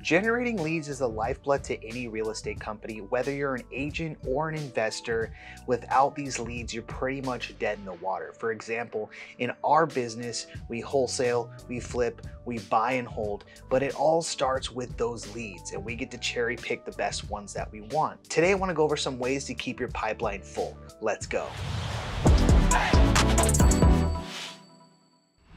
Generating leads is the lifeblood to any real estate company, whether you're an agent or an investor. Without these leads, you're pretty much dead in the water. For example, in our business, we wholesale, we flip, we buy and hold, but it all starts with those leads, and we get to cherry pick the best ones that we want. Today, I want to go over some ways to keep your pipeline full. Let's go.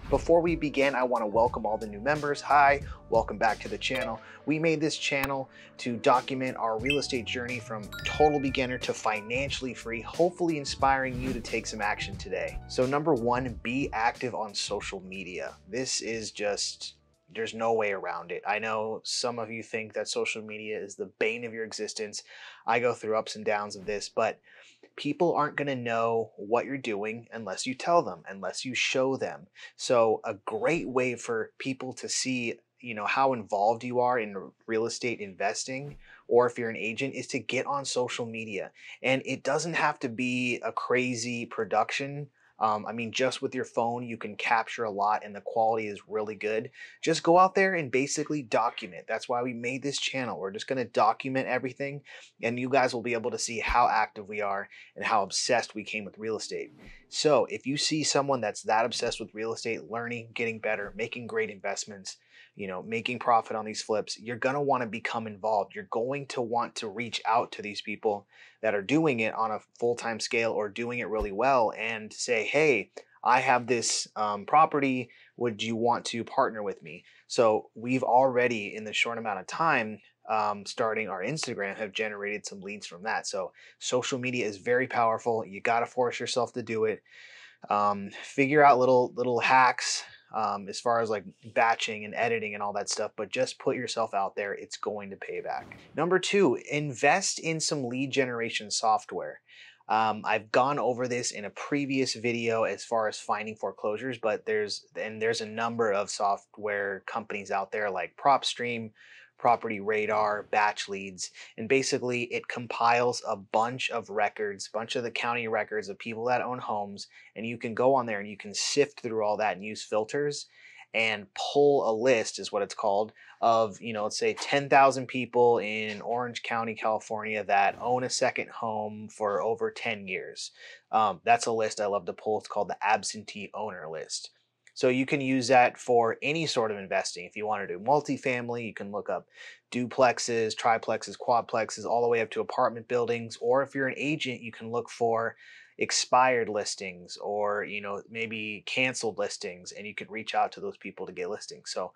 Before we begin, I want to welcome all the new members. Hi, welcome back to the channel. We made this channel to document our real estate journey from total beginner to financially free, hopefully inspiring you to take some action today. So number one, be active on social media. This is just, there's no way around it. I know some of you think that social media is the bane of your existence. I go through ups and downs of this, but people aren't going to know what you're doing unless you tell them, unless you show them. So a great way for people to see, how involved you are in real estate investing, or if you're an agent, is to get on social media. And it doesn't have to be a crazy production. Just with your phone, you can capture a lot and the quality is really good. Just go out there and basically document. That's why we made this channel. We're just going to document everything, and you guys will be able to see how active we are and how obsessed we came with real estate. So if you see someone that's that obsessed with real estate, learning, getting better, making great investments, making profit on these flips, you're going to want to become involved. You're going to want to reach out to these people that are doing it on a full-time scale or doing it really well and say, hey, I have this property. Would you want to partner with me? So we've already, in the short amount of time, starting our Instagram, have generated some leads from that. So social media is very powerful. You got to force yourself to do it. Figure out little hacks as far as like batching and editing and all that stuff, but just put yourself out there. It's going to pay back. Number two, invest in some lead generation software. I've gone over this in a previous video as far as finding foreclosures, but there's a number of software companies out there like PropStream, Property Radar, Batch Leads, and basically it compiles a bunch of records, bunch of the county records of people that own homes, and you can go on there and you can sift through all that and use filters and pull a list, is what it's called, of, let's say 10,000 people in Orange County, California that own a second home for over 10 years. That's a list I love to pull. It's called the absentee owner list. So you can use that for any sort of investing. If you want to do multifamily, you can look up duplexes, triplexes, quadplexes, all the way up to apartment buildings. Or if you're an agent, you can look for expired listings or, maybe canceled listings, and you can reach out to those people to get listings. So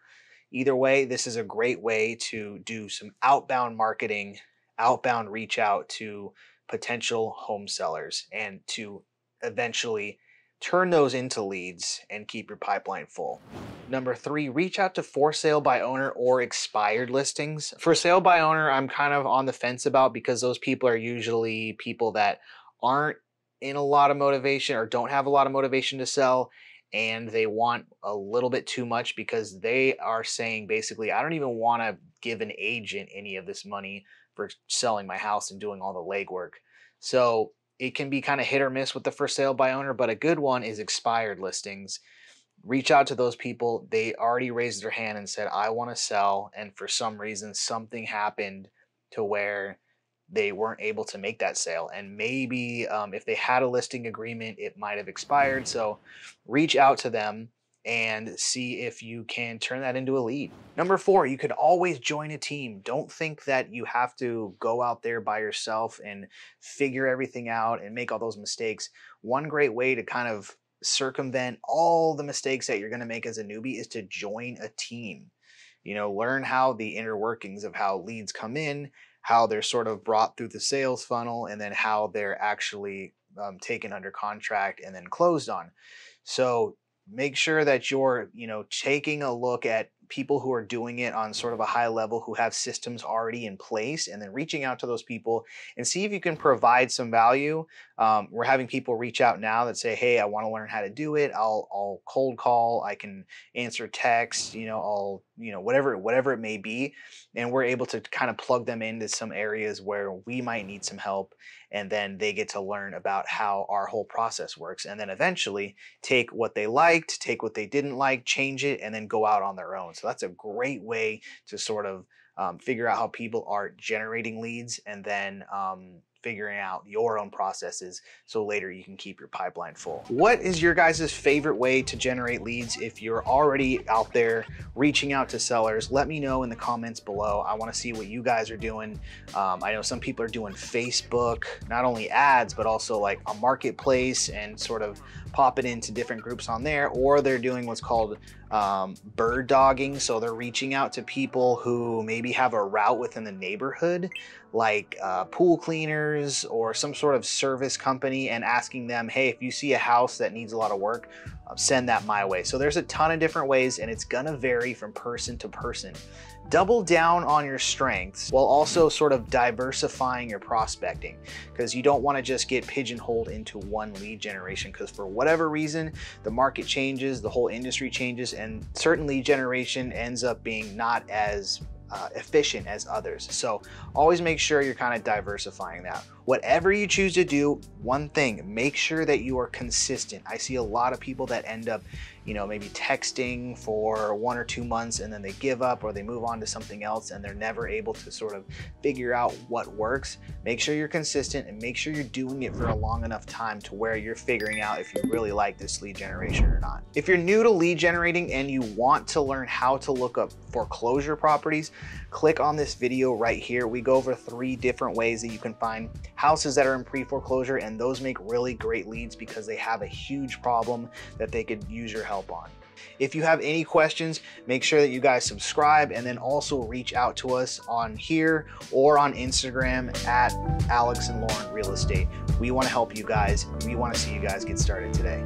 either way, this is a great way to do some outbound marketing, outbound reach out to potential home sellers, and to eventually turn those into leads and keep your pipeline full. Number three, reach out to for sale by owner or expired listings. For sale by owner, I'm kind of on the fence about, because those people are usually people that aren't in a lot of motivation or don't have a lot of motivation to sell, and they want a little bit too much because they are saying basically, I don't even want to give an agent any of this money for selling my house and doing all the legwork. So it can be kind of hit or miss with the for sale by owner, but a good one is expired listings. Reach out to those people. They already raised their hand and said, I want to sell. And for some reason, something happened to where they weren't able to make that sale. And maybe if they had a listing agreement, it might have expired. So reach out to them and see if you can turn that into a lead. Number four, you could always join a team. Don't think that you have to go out there by yourself and figure everything out and make all those mistakes. One great way to kind of circumvent all the mistakes that you're going to make as a newbie is to join a team. Learn how the inner workings of how leads come in, how they're sort of brought through the sales funnel, and then how they're actually taken under contract and then closed on. So make sure that you're, taking a look at people who are doing it on sort of a high level, who have systems already in place, and then reaching out to those people and see if you can provide some value. We're having people reach out now that say, hey, I want to learn how to do it. I'll cold call. I can answer text, whatever it may be. And we're able to kind of plug them into some areas where we might need some help. And then they get to learn about how our whole process works. And then eventually take what they liked, take what they didn't like, change it, and then go out on their own. So that's a great way to sort of figure out how people are generating leads, and then figuring out your own processes so later you can keep your pipeline full. What is your guys' favorite way to generate leads? If you're already out there reaching out to sellers, let me know in the comments below. I want to see what you guys are doing. I know some people are doing Facebook, not only ads, but also like a marketplace and sort of pop it into different groups on there, or they're doing what's called bird dogging. So they're reaching out to people who maybe have a route within the neighborhood, like pool cleaners or some sort of service company, and asking them, hey, if you see a house that needs a lot of work, send that my way. So there's a ton of different ways, and it's gonna vary from person to person. Double down on your strengths while also sort of diversifying your prospecting, because you don't want to just get pigeonholed into one lead generation, because for whatever reason the market changes, the whole industry changes, and certain lead generation ends up being not as efficient as others. So always make sure you're kind of diversifying that. Whatever you choose to do, one thing, make sure that you are consistent. I see a lot of people that end up, maybe texting for 1 or 2 months and then they give up or they move on to something else, and they're never able to sort of figure out what works. Make sure you're consistent and make sure you're doing it for a long enough time to where you're figuring out if you really like this lead generation or not. If you're new to lead generating and you want to learn how to look up foreclosure properties, click on this video right here. We go over 3 different ways that you can find houses that are in pre-foreclosure, and those make really great leads because they have a huge problem that they could use your help on. If you have any questions, make sure that you guys subscribe, and then also reach out to us on here or on Instagram at Alex and Lauren Real Estate. We want to help you guys. We want to see you guys get started today.